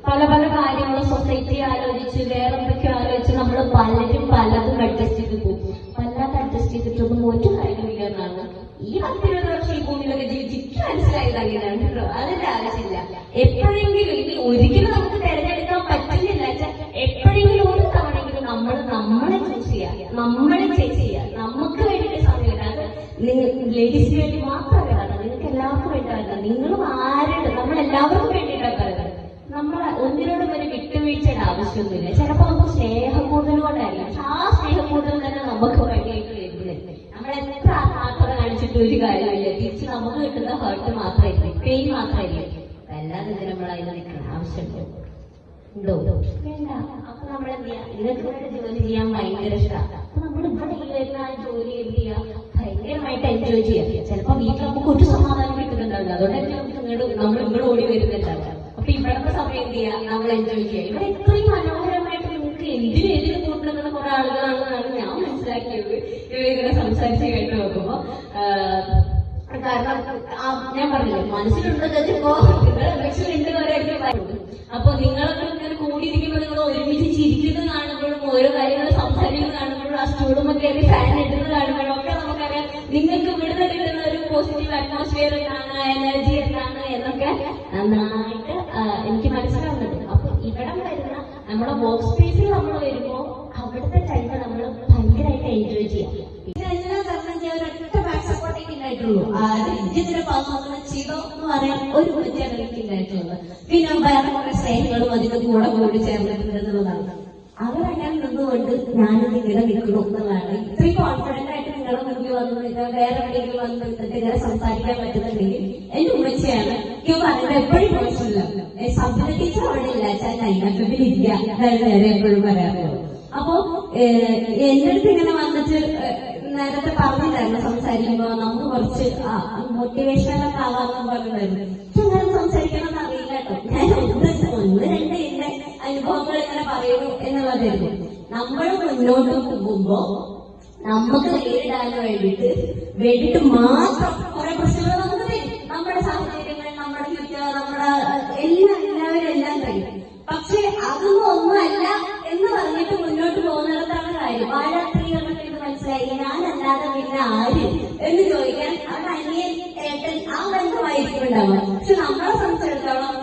പല പല കാര്യങ്ങളും സൊസൈറ്റി ആലോചിച്ച് വേറെ എന്തൊക്കെ ആലോചിച്ച് നമ്മൾ പലരും പലതും അഡ്ജസ്റ്റ് ചെയ്ത് പോകും. വല്ലാതെ അഡ്ജസ്റ്റ് ചെയ്തിട്ടൊന്നും ഒരു കാര്യമില്ല എന്നാണ് ഈ 10-20 വർഷം ഈ ഭൂമിയിലൊക്കെ ജീവിച്ചിട്ട് മനസ്സിലായത്. അങ്ങനെയാണ് കേട്ടോ, അതിന്റെ ആവശ്യമില്ല. എപ്പോഴെങ്കിലും ഇനി ഒരിക്കലും നമുക്ക് തിരഞ്ഞെടുക്കാൻ പറ്റുന്നില്ല വെച്ചാൽ എപ്പോഴെങ്കിലും ഒരു തവണയെങ്കിലും നമ്മളെ ചൂസ് ചെയ്യുക, നമ്മളെ ചേച്ച് ചെയ്യുക, നമുക്ക് വേണ്ടിയിട്ട് സമയമില്ല. അത് ലേഡീസിന് വേണ്ടി മാത്രമല്ല, നിങ്ങൾക്ക് എല്ലാവർക്കും വേണ്ടിയല്ല. നിങ്ങളും ആരുടെ നമ്മളെല്ലാവർക്കും വേണ്ടിയിട്ടാണ് പറയുന്നത്. നമ്മളെ ഒന്നിനോടും ഒരു വിട്ടുവീഴ്ചയുടെ ആവശ്യമൊന്നുമില്ല. ചിലപ്പോൾ നമുക്ക് സ്നേഹക്കൂടുതലോടായിരിക്കും, പക്ഷെ ആ സ്നേഹക്കൂടുതൽ തന്നെ നമുക്ക് വേണ്ടിയിട്ട് വരുന്നത്. നമ്മളെത്ര ആത്മാർത്ഥത കാണിച്ചിട്ട് ഒരു കാര്യമില്ല, തിരിച്ച് നമുക്ക് കിട്ടുന്ന ഹേർട്ട് മാത്രമേ, പെയിൻ മാത്രമല്ലേ. അല്ലാതെ നമ്മൾ അതിൽ നിൽക്കണം ആവശ്യമുണ്ടോ? വേണ്ട. അപ്പൊ നമ്മൾ എന്ത് ചെയ്യാം? ഇതൊക്കെ വേണ്ട ജോലി ചെയ്യാൻ ഭയങ്കര ഇഷ്ടമാണ്. അപ്പൊ നമ്മൾ ഇവിടെ വരുന്ന ആ ജോലി എന്ത് ചെയ്യാം? ഭയങ്കരമായിട്ട് എൻജോയ് ചെയ്യാം. ചിലപ്പോ വീട്ടിൽ നമുക്ക് ഒരു സമാധാനം കിട്ടുന്നുണ്ടാവില്ല, അതുകൊണ്ട് നമ്മൾ ഇവിടെ ഓടി വരുന്നുണ്ടാവില്ല. അപ്പൊ ഇവിടത്തെ സമയം എന്ത് ചെയ്യാം? നമ്മൾ എൻജോയ് ചെയ്യാം. ഇവിടെ ഇത്രയും മനോഹരമായിട്ട് നിങ്ങൾക്ക് എന്തിനെതിരെ കൂട്ടുന്ന കുറെ ആളുകളാണെന്നാണ് ഞാൻ മനസ്സിലാക്കിയത് ഇവരിങ്ങനെ സംസാരിച്ച് കേട്ട് നോക്കുമ്പോ. കാരണം ഞാൻ പറഞ്ഞില്ലേ, മനസ്സിലുണ്ടോ ചോദിച്ചപ്പോ നിങ്ങൾ ലക്ഷ്യമുണ്ട് വരെയൊക്കെ പറയുന്നത്. അപ്പൊ നിങ്ങളൊക്കെ ഇങ്ങനെ കൂടിയിരിക്കുമ്പോൾ നിങ്ങൾ ഒരുമിച്ച് ചിരിക്കുന്നത് കാണുമ്പോഴും ഓരോ കാര്യങ്ങൾ സംസാരിക്കുന്നത് കാണുമ്പോഴും ആ സ്റ്റൂളുമൊക്കെ ഫാൻ ഇടുന്നത് കാണുമ്പോഴും ഒക്കെ നമുക്കറിയാം നിങ്ങൾക്ക് ഇവിടുന്ന് കിട്ടുന്ന ഒരു പോസിറ്റീവ് അറ്റ്മോസ്ഫിയർ എന്താണ്, എനർജി എന്താണ് എന്നൊക്കെ നന്നായിട്ട് എനിക്ക് മനസ്സിലാവുന്നുണ്ട്. അപ്പൊ ഇവിടെ വരുന്ന നമ്മുടെ വർക്ക് സ്പേസിൽ നമ്മൾ വരുമ്പോ അവിടുത്തെ ടൈം നമ്മൾ ഭയങ്കരമായിട്ട് എൻജോയ് ചെയ്യാം. ഇതെല്ലാം തരണം ചെയ്യാൻ ഒരൊറ്റ ബാക്ക് സപ്പോർട്ടേക്ക് ഉണ്ടായിട്ടുള്ളൂ. അത് ഇന്ത്യത്തിലെ പാകുന്ന ചിലോ എന്ന് പറയാൻ ഒരു ഉമ്മച്ചാണ് എനിക്ക് ഉണ്ടായിട്ടുള്ളത്. പിന്നെ വേറെ കുറെ സ്നേഹങ്ങളും അതിന്റെ കൂടെ കൂടി ചേർന്നിട്ടുണ്ടെന്നുള്ളതാണ്. അവരങ്ങനെ നിന്നുകൊണ്ട് ഞാനിത് ഇങ്ങനെ നിൽക്കണം എന്നുള്ളതാണ്. ഇത്രയും കോൺഫിഡന്റ് ആയിട്ട് നിങ്ങളുടെ മുന്നിൽ വന്നു വേറെ എവിടെയെങ്കിലും വന്ന് ഇങ്ങനെ സംസാരിക്കാൻ പറ്റുന്നുണ്ടെങ്കിൽ എന്റെ ഉമ്മച്ചയാണ്. എനിക്ക് പറയുന്നത് എപ്പോഴും പ്രശ്നമില്ല. സബ്ജക്ട് ടീച്ചർ അവിടെ ഇല്ല വെച്ചാൽ അതിനകത്തിൽ ഇല്ല, അതായത് വേറെ എപ്പോഴും പറയാറുള്ളൂ. അപ്പോ എന്റെ അടുത്ത് ഇങ്ങനെ വന്നിട്ട് നേരത്തെ പറഞ്ഞിട്ടായിരുന്നു സംസാരിക്കുമ്പോ നമുക്ക് കുറച്ച് മോട്ടിവേഷനൊക്കെ ആവാമെന്ന് പറഞ്ഞിട്ടായിരുന്നു. പക്ഷെ അങ്ങനെ സംസാരിക്കണമെന്ന് അറിയില്ല കേട്ടോ. ഞാൻ ഒന്ന് രണ്ട് എന്റെ അനുഭവങ്ങൾ ഇങ്ങനെ പറയുന്നു എന്നുള്ളതായിരുന്നു. നമ്മൾ മുന്നോട്ട് പോകുമ്പോ നമുക്ക് നേരിടാൻ വേണ്ടിയിട്ട് മാത്രം കുറെ പ്രശ്നങ്ങൾ നമുക്ക് തരും. നമ്മുടെ സാഹചര്യങ്ങൾ, നമ്മുടെ ചുറ്റും, നമ്മുടെ എല്ലാവരും എല്ലാം തരും. പക്ഷെ അതൊന്നും ഒന്നുമല്ല എന്ന് പറഞ്ഞിട്ട് മുന്നോട്ട് പോകുന്നിടത്താണ് കാര്യം. വാഴാത്രികളൊക്കെ ഇത് മനസ്സിലായി. ഞാനല്ലാതെ പിന്നെ ആര് എന്ന് ചോദിക്കാൻ അവിടെ അനിയൻ ഏട്ടൻ ആ ബന്ധമായിരിക്കും ഉണ്ടാവുക. പക്ഷെ നമ്മളെ സംബന്ധിച്ചിടത്തോളം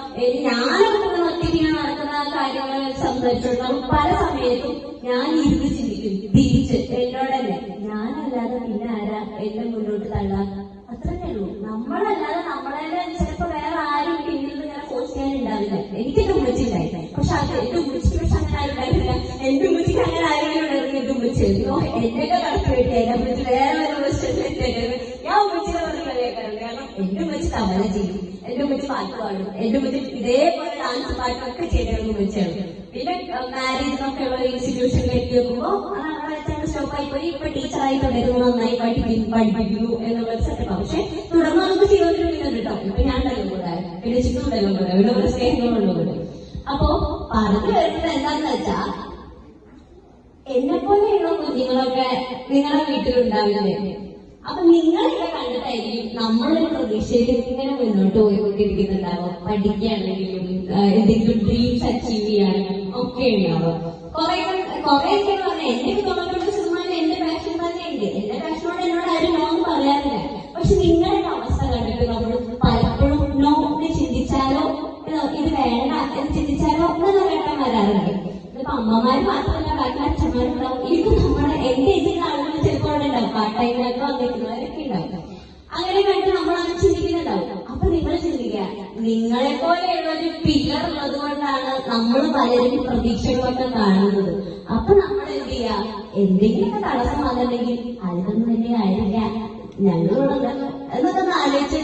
ഞാനൊക്കെ ഒറ്റയ്ക്ക് നടക്കുന്ന കാര്യങ്ങളെ സംബന്ധിച്ചിടത്തോളം പല സമയത്തും ഞാൻ ഇരുന്ന് ചിന്തിക്കും തിരിച്ച് എന്നോട് തന്നെ, ഞാനല്ലാതെ പിന്നെ ആരാ എന്നെ മുന്നോട്ട് തള്ളാൻ? അത്രയേ ഉള്ളൂ. നമ്മളല്ലാതെ നമ്മളെ ചിലപ്പോ വേറെ ആരും പിന്നിൽ ഇങ്ങനെ ഫോഴ്സ് ചെയ്യാനുണ്ടാവില്ല. എനിക്കെന്റെ ഉമ്മച്ചിണ്ടായില്ല, പക്ഷെ അത് എന്റെ ഉമ്മച്ചിക്ക് പക്ഷെ അങ്ങനെ ആരും ഉണ്ടായിരുന്നില്ല. എന്റെ ഉമ്മച്ചിക്ക് അങ്ങനെ ആരെങ്കിലും ഉണ്ടായിരുന്നു. എന്റെ ഉമ്മച്ചിയായിരുന്നു എന്റെയൊക്കെ കടത്തി വേണ്ടി എന്നെ ഉമ്മച്ചി വേറെ വേറെ ഞാൻ ഉമ്മച്ചിനെ പറഞ്ഞ് കളിയാക്കാറുണ്ട്. കാരണം എന്റെ ഉമ്മച്ചി തമല ചെയ്യും, എന്റെ ഉമ്മച്ചി പാട്ട് പാടും, എന്റെ ഉമ്മച്ചി ഇതേപോലെ ഡാൻസ് പാട്ടൊക്കെ ചെയ്തിരുന്ന ഉമ്മച്ചിയാണ്. പിന്നെ മാരേജിനൊക്കെ ഉള്ള ഇൻസ്റ്റിറ്റ്യൂഷനിലേക്ക് വെക്കുമ്പോ സ്റ്റോപ്പായി പോയി. ഇപ്പൊ ടീച്ചറായി തുടരുന്നു, നന്നായി പഠിപ്പിക്കുന്നു എന്നുള്ളൊരു സെറ്റപ്പാണ്. പക്ഷെ തുടർന്ന് നമുക്ക് ജീവിതത്തിൽ വരുന്നുണ്ട് കേട്ടോ. ഇപ്പൊ ഞാൻ ഉണ്ടല്ലോ കൂടെ, പിന്നെ ചിക്കുണ്ടല്ലോ കൂടെ, ഇവിടെ ഒരു സ്നേഹങ്ങളുണ്ടോ കൂടെ. അപ്പോ പറഞ്ഞു വരുന്നത് എന്താന്ന് വെച്ചാ, എന്നെ പോലെയുള്ള കുഞ്ഞുങ്ങളൊക്കെ നിങ്ങളുടെ വീട്ടിലുണ്ടാവില്ലേ? അപ്പൊ നിങ്ങളൊക്കെ കണ്ടിട്ടായിരിക്കും നമ്മളൊരു പ്രതീക്ഷയിൽ ഇങ്ങനെ മുന്നോട്ട് പോയിക്കൊണ്ടിരിക്കുന്നുണ്ടാവും. പഠിക്കുകയാണെങ്കിലും എന്തെങ്കിലും ഡ്രീംസ് അച്ചീവ് ചെയ്യാണെങ്കിലും ഒക്കെ ഉണ്ടാവും. കുറെയൊക്കെ പറഞ്ഞാൽ എന്റെ 90% എന്റെ പാഷൻ തന്നെയുണ്ട്. എന്റെ പാഷനോട് എന്നോട് ആരും നോ എന്ന് പറയാറില്ല. പക്ഷെ നിങ്ങളുടെ അവസ്ഥ കണ്ടിട്ട് നമ്മൾ പലപ്പോഴും നോ എന്ന് ചിന്തിച്ചാലോ, ഇത് വേണ്ട എന്ന് ചിന്തിച്ചാലോ എന്ന് കേട്ടാൻ വരാറുണ്ട്. ഇതിപ്പോ അമ്മമാര് മാത്രമല്ല, ബാക്കി അച്ഛന്മാരുണ്ടാവും. ഇത് നമ്മുടെ എന്റെ ഏജിലുള്ള ആളുകൾ ചിലപ്പോൾ അവിടെ ഉണ്ടാവും, പാർട്ട് ടൈമിലൊക്കെ വന്നിരിക്കുന്നവരൊക്കെ ഉണ്ടാവും. അങ്ങനെ കണ്ട് നമ്മളത് ചിന്തിക്കുന്നുണ്ടാവും. അപ്പൊ നിങ്ങൾ ചിന്തിക്കുക, നിങ്ങളെ പോലെയുള്ള ഒരു പില്ലർ ഉള്ളത് കൊണ്ടാണ് നമ്മൾ പലരും പ്രതീക്ഷകളൊക്കെ കാണുന്നത്. അപ്പൊ നമ്മൾ എന്ത് ചെയ്യാ? എന്തെങ്കിലുമൊക്കെ തടസ്സം വന്നിട്ടുണ്ടെങ്കിൽ അതിനൊന്നും വലിയ കാര്യമില്ല, ഞങ്ങളുള്ളത് എന്നൊക്കെ ആലോചിച്ച്